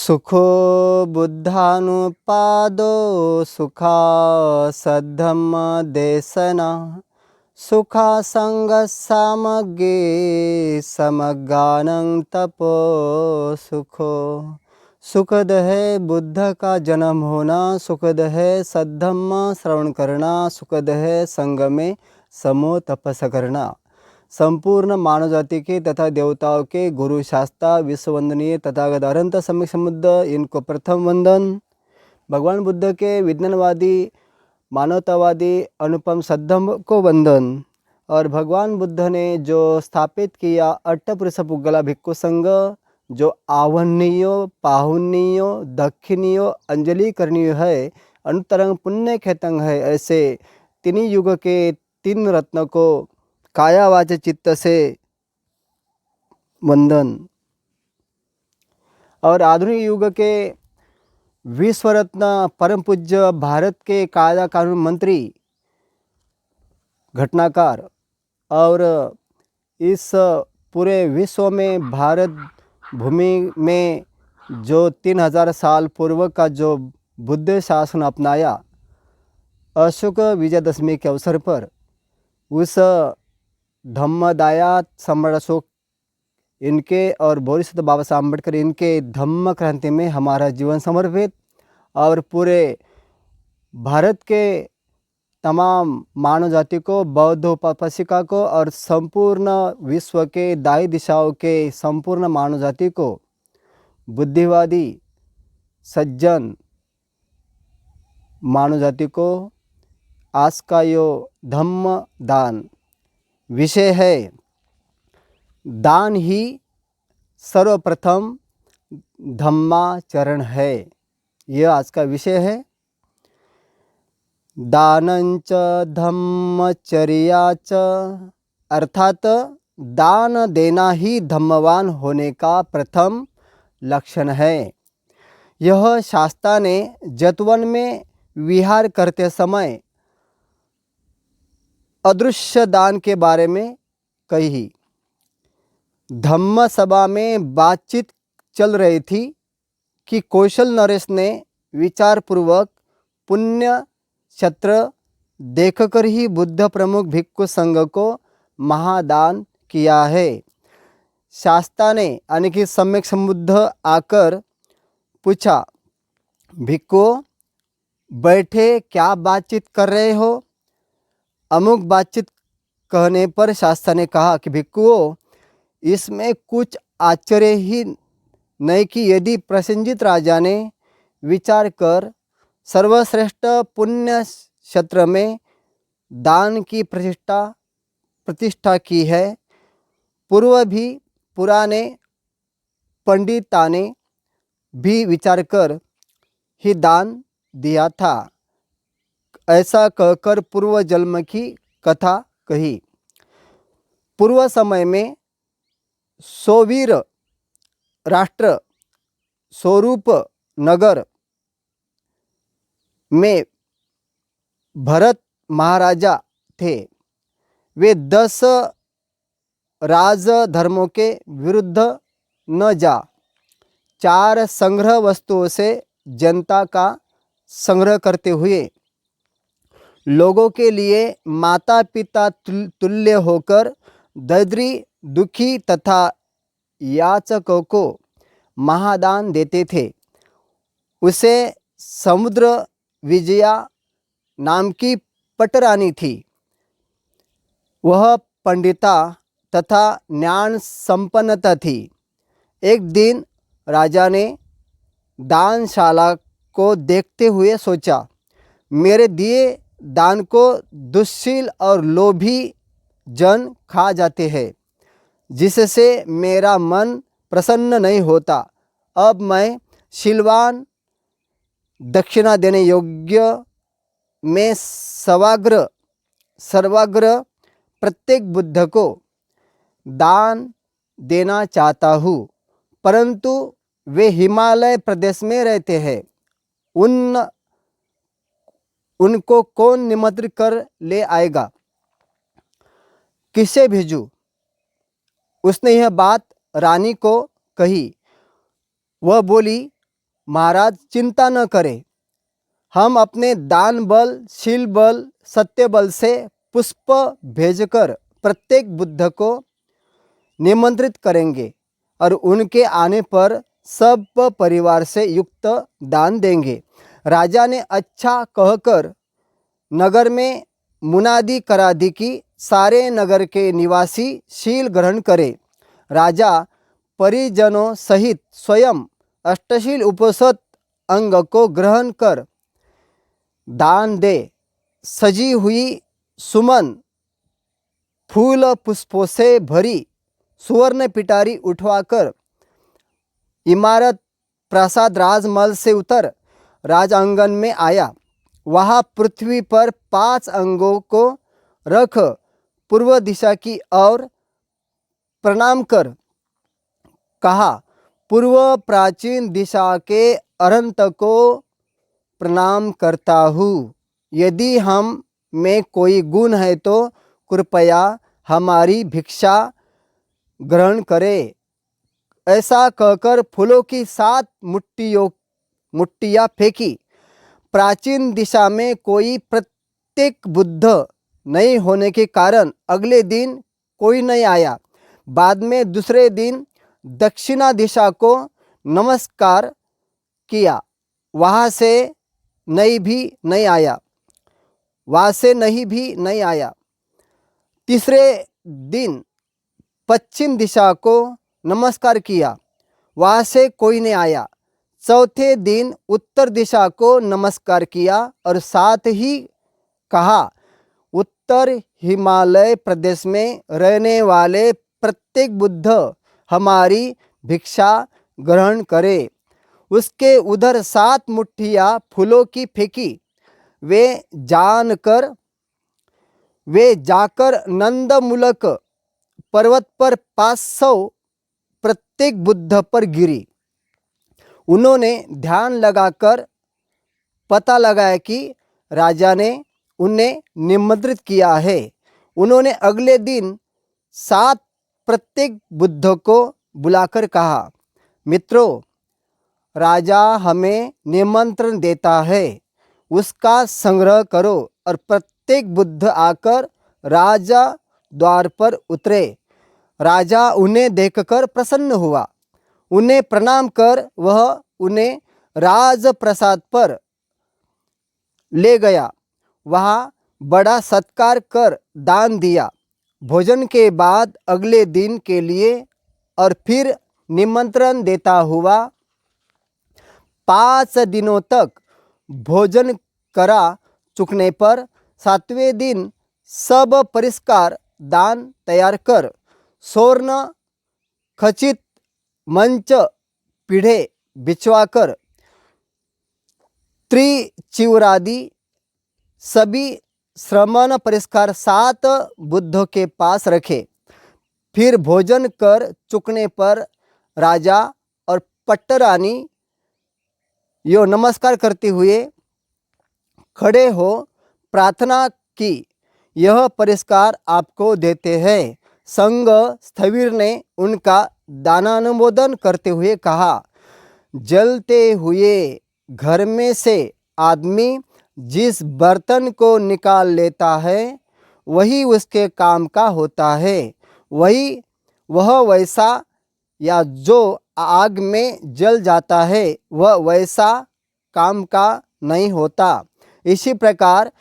सुखो बुद्धानुपादो सुखा सद्धम्म देशना सुखा संग सामगे समगानं तपो सुखो। सुखद है बुद्ध का जन्म होना, सुखद है सद्धम्म श्रवण करना, सुखद है संग में समूह तपस्या करना। संपूर्ण मानव जाति के तथा देवताओं के गुरु शास्त्रा विश्ववंदनीय तथागत अनंत सम्यक समुद्ध, इनको प्रथम वंदन। भगवान बुद्ध के विज्ञानवादी मानवतावादी अनुपम सद्धम्म को वंदन। और भगवान बुद्ध ने जो स्थापित किया अट्टपुरुष पुग्गला भिक्खु संघ, जो आवरणीयो पाहुनियो दक्षिणियो अंजलि करनीय है, अनुतरंग पुण्य खेतंग है, ऐसे तीन युग के तीन रत्न को काया वाचा चित्त से वंदन। और आधुनिक युग के विश्व रत्न परम पूज्य भारत के कायदा कानून मंत्री, घटनाकार और इस पूरे विश्व में भारत भूमि में जो 3000 साल पूर्व का जो बुद्ध शासन अपनाया, अशोक विजयदशमी के अवसर पर उस धम्मदाया सम्राट अशोक इनके और बोरिस बाबा साहब अम्बेडकर इनके धम्म क्रांति में हमारा जीवन समर्पित, और पूरे भारत के तमाम मानव जाति को, बौद्ध उपासिका को और संपूर्ण विश्व के दाई दिशाओं के संपूर्ण मानव जाति को बुद्धिवादी सज्जन मानव जाति को आज का यो धम्म दान विषय है। दान ही सर्वप्रथम धम्माचरण है, यह आज का विषय है। दानंच धम्मचर्याच, अर्थात दान देना ही धम्मवान होने का प्रथम लक्षण है। यह शास्त्रा ने जतवन में विहार करते समय अदृश्य दान के बारे में कही। धम्म सभा में बातचीत चल रही थी कि कौशल नरेश ने विचारपूर्वक पुण्य क्षत्र देखकर ही बुद्ध प्रमुख भिक्खु संघ को महादान किया है। शास्त्रा ने यानी कि सम्यक संबुद्ध आकर पूछा, भिक्खु बैठे क्या बातचीत कर रहे हो? अमुक बातचीत कहने पर शास्त्रा ने कहा कि भिक्खुओं, इसमें कुछ आश्चर्य ही नहीं कि यदि प्रसेनजित राजा ने विचार कर सर्वश्रेष्ठ पुण्य क्षेत्र में दान की प्रतिष्ठा की है, पूर्व भी पुराने पंडिता ने भी विचार कर ही दान दिया था, ऐसा कहकर पूर्व जन्म की कथा कही। पूर्व समय में सोवीर राष्ट्र स्वरूप नगर में भरत महाराजा थे। वे 10 राज धर्मों के विरुद्ध न जा 4 संग्रह वस्तुओं से जनता का संग्रह करते हुए लोगों के लिए माता पिता तुल्य होकर दरिद्री दुखी तथा याचकों को महादान देते थे। उसे समुद्र विजया नाम की पटरानी थी। वह पंडिता तथा ज्ञान संपन्नता थी। एक दिन राजा ने दानशाला को देखते हुए सोचा, मेरे दिए दान को दुश्शील और लोभी जन खा जाते हैं, जिससे मेरा मन प्रसन्न नहीं होता। अब मैं शीलवान दक्षिणा देने योग्य में सर्वाग्र प्रत्येक बुद्ध को दान देना चाहता हूँ, परंतु वे हिमालय प्रदेश में रहते हैं। उनको कौन निमंत्रित कर ले आएगा? किसे भेजूं? उसने यह बात रानी को कही। वह बोली, महाराज चिंता न करें, हम अपने दान बल, शील बल, सत्य बल से पुष्प भेजकर प्रत्येक बुद्ध को निमंत्रित करेंगे और उनके आने पर सब परिवार से युक्त दान देंगे। राजा ने अच्छा कहकर नगर में मुनादी करा दी कि सारे नगर के निवासी शील ग्रहण करें। राजा परिजनों सहित स्वयं अष्टशील उपसत अंग को ग्रहण कर दान दे। सजी हुई सुमन फूल पुष्पों से भरी सुवर्ण पिटारी उठवाकर इमारत प्रासाद राजमहल से उतर राज आंगन में आया। वहाँ पृथ्वी पर 5 अंगों को रख पूर्व दिशा की ओर प्रणाम कर कहा, पूर्व प्राचीन दिशा के अरंत को प्रणाम करता हूँ। यदि हम में कोई गुण है तो कृपया हमारी भिक्षा ग्रहण करे। ऐसा कहकर फूलों की 7 मुट्टियाँ फेंकी। प्राचीन दिशा में कोई प्रत्येक बुद्ध नहीं होने के कारण अगले दिन कोई नहीं आया। बाद में दूसरे दिन दक्षिणा दिशा को नमस्कार किया, वहाँ से नहीं भी नहीं आया। तीसरे दिन पश्चिम दिशा को नमस्कार किया, वहाँ से कोई नहीं आया। चौथे दिन उत्तर दिशा को नमस्कार किया और साथ ही कहा, उत्तर हिमालय प्रदेश में रहने वाले प्रत्येक बुद्ध हमारी भिक्षा ग्रहण करे। उसके उधर 7 मुट्ठियाँ फूलों की फेंकी। वे जाकर नंदमूलक पर्वत पर 500 प्रत्येक बुद्ध पर गिरी। उन्होंने ध्यान लगाकर पता लगाया कि राजा ने उन्हें निमंत्रित किया है। उन्होंने अगले दिन 7 प्रत्येक बुद्ध को बुलाकर कहा, मित्रों, राजा हमें निमंत्रण देता है, उसका संग्रह करो। और प्रत्येक बुद्ध आकर राजा द्वार पर उतरे। राजा उन्हें देखकर प्रसन्न हुआ। उन्हें प्रणाम कर वह उन्हें राजप्रसाद पर ले गया। वहाँ बड़ा सत्कार कर दान दिया। भोजन के बाद अगले दिन के लिए और फिर निमंत्रण देता हुआ 5 दिनों तक भोजन करा चुकने पर 7वें दिन सब परिष्कार दान तैयार कर स्वर्ण खचित मंच पीढ़े बिछवाकर त्रिचिवरादि सभी श्रमण परिष्कार 7 बुद्धों के पास रखे। फिर भोजन कर चुकने पर राजा और पट्टरानी यो नमस्कार करते हुए खड़े हो प्रार्थना की, यह पुरस्कार आपको देते हैं। संघ स्थविर ने उनका दानानुमोदन करते हुए कहा, जलते हुए घर में से आदमी जिस बर्तन को निकाल लेता है वही उसके काम का होता है, वह वैसा या जो आग में जल जाता है वह वैसा काम का नहीं होता। इसी प्रकार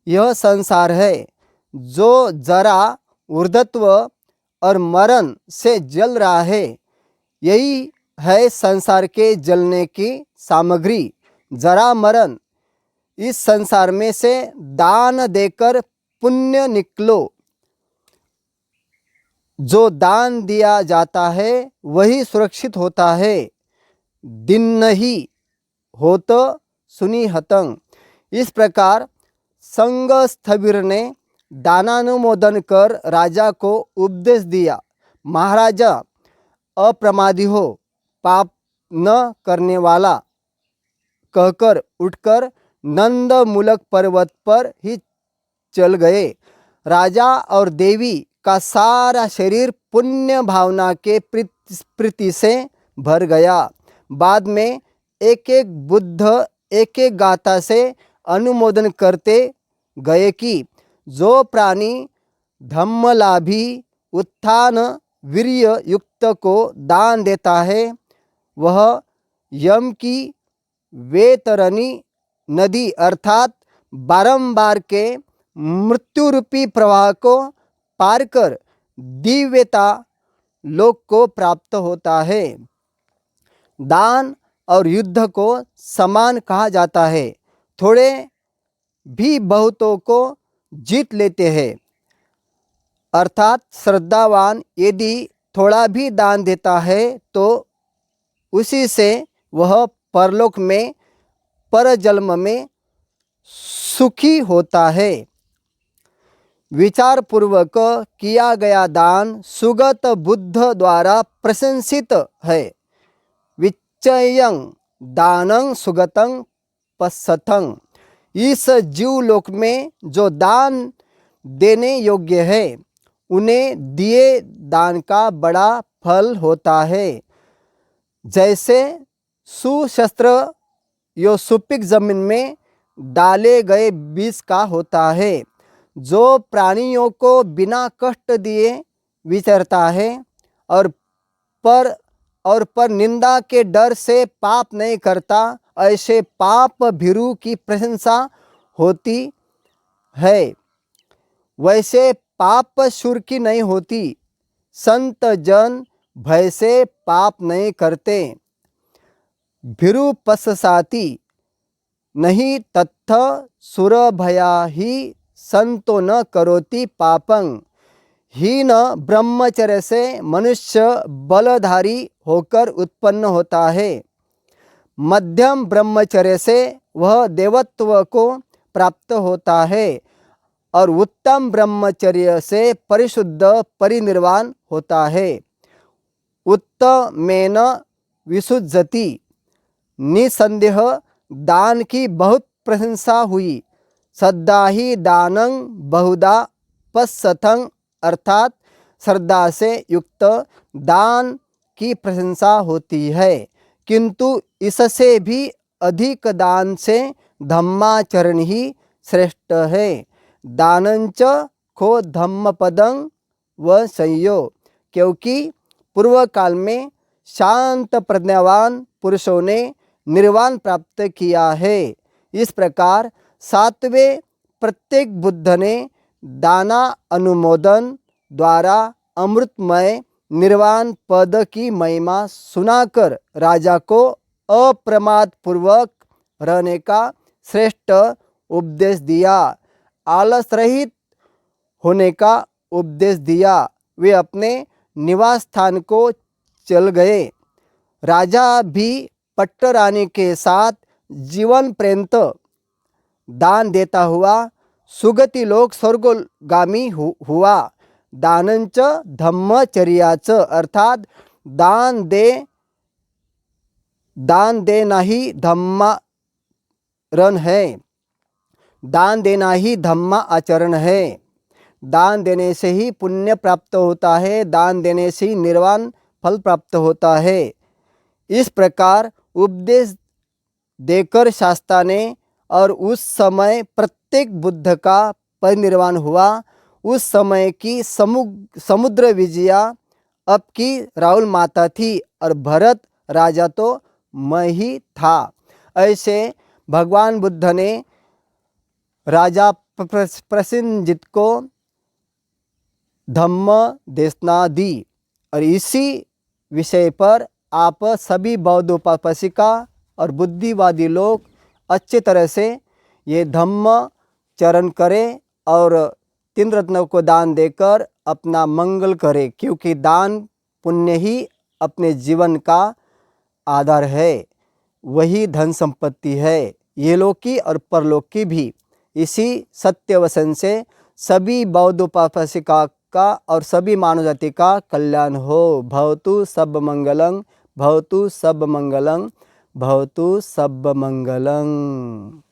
यह संसार है जो जरा ऊर्ध्व और मरण से जल रहा है, यही है संसार के जलने की सामग्री, जरा मरण। इस संसार में से दान देकर पुण्य निकलो। जो दान दिया जाता है वही सुरक्षित होता है। दिन नहीं हो तो सुनी हतंग। इस प्रकार संघ स्थविर ने दानानुमोदन कर राजा को उपदेश दिया, महाराजा अप्रमादी हो, पाप न करने वाला कहकर उठकर नंदमूलक पर्वत पर ही चल गए। राजा और देवी का सारा शरीर पुण्य भावना के प्रीति से भर गया। बाद में एक एक बुद्ध एक एक गाथा से अनुमोदन करते गए कि जो प्राणी धम्मलाभी उत्थान वीर्य युक्त को दान देता है वह यम की वेतरणी नदी अर्थात बारंबार के मृत्यु रूपी प्रवाह को पार कर दिव्यता लोक को प्राप्त होता है। दान और युद्ध को समान कहा जाता है। थोड़े भी बहुतों को जीत लेते हैं, अर्थात श्रद्धावान यदि थोड़ा भी दान देता है तो उसी से वह परलोक में परजन्म में सुखी होता है। विचार पूर्वक किया गया दान सुगत बुद्ध द्वारा प्रशंसित है। विचयं दानं सुगतं पश्यतं। इस जीवलोक में जो दान देने योग्य है उन्हें दिए दान का बड़ा फल होता है। जैसे सुशस्त्र यो सुपिक जमीन में डाले गए बीज का होता है, जो प्राणियों को बिना कष्ट दिए विचरता है और पर निंदा के डर से पाप नहीं करता, ऐसे पाप भीरु की प्रशंसा होती है। वैसे पाप शूर की नहीं होती। संत जन भय से पाप नहीं करते। भीरु पश्चाति नहीं तत्थ सुरभया ही संतो न करोति पापं। हीन ब्रह्मचर्य से मनुष्य बलधारी होकर उत्पन्न होता है। मध्यम ब्रह्मचर्य से वह देवत्व को प्राप्त होता है और उत्तम ब्रह्मचर्य से परिशुद्ध परिनिर्वाण होता है। उत्तमेन विसुज्जति। निसंदेह दान की बहुत प्रशंसा हुई। श्रद्धा ही दानं बहुधा पश्यतं, अर्थात श्रद्धा से युक्त दान की प्रशंसा होती है, किंतु इससे भी अधिक दान से धम्माचरण ही श्रेष्ठ है। दानंच खो धम्मपदं व संयो। क्योंकि पूर्व काल में शांत प्रज्ञावान पुरुषों ने निर्वाण प्राप्त किया है। इस प्रकार सातवें प्रत्येक बुद्ध ने दाना अनुमोदन द्वारा अमृतमय निर्वाण पद की महिमा सुनाकर राजा को अप्रमाद पूर्वक रहने का श्रेष्ठ उपदेश दिया, आलस रहित होने का उपदेश दिया। वे अपने निवास स्थान को चल गए। राजा भी पट्टरानी के साथ जीवन पर्यंत दान देता हुआ सुगति लोक स्वर्गगामी हुआ। दानंच धम्मचर्याच, अर्थात दान देना ही धम्माचरण है। दान देना ही धम्मा आचरण है। दान देने से ही पुण्य प्राप्त होता है। दान देने से ही निर्वाण फल प्राप्त होता है। इस प्रकार उपदेश देकर शास्त्रा ने और उस समय प्रत्येक बुद्ध का परिनिर्वाण हुआ। उस समय की समुद्र विजया अब की राहुल माता थी और भरत राजा तो मैं ही था। ऐसे भगवान बुद्ध ने राजा प्रसेनजित को धम्म देशना दी और इसी विषय पर आप सभी बौद्ध उपासिका और बुद्धिवादी लोग अच्छे तरह से ये धम्म चरण करें और 3 रत्नों को दान देकर अपना मंगल करें, क्योंकि दान पुण्य ही अपने जीवन का आधार है, वही धन संपत्ति है, ये लोक की और परलोक की भी। इसी सत्य वचन से सभी बौद्ध उपासिका का और सभी मानव जाति का कल्याण हो। भवतु सब मंगलं, भवतु सब मंगलं, भवतु सब मंगलं।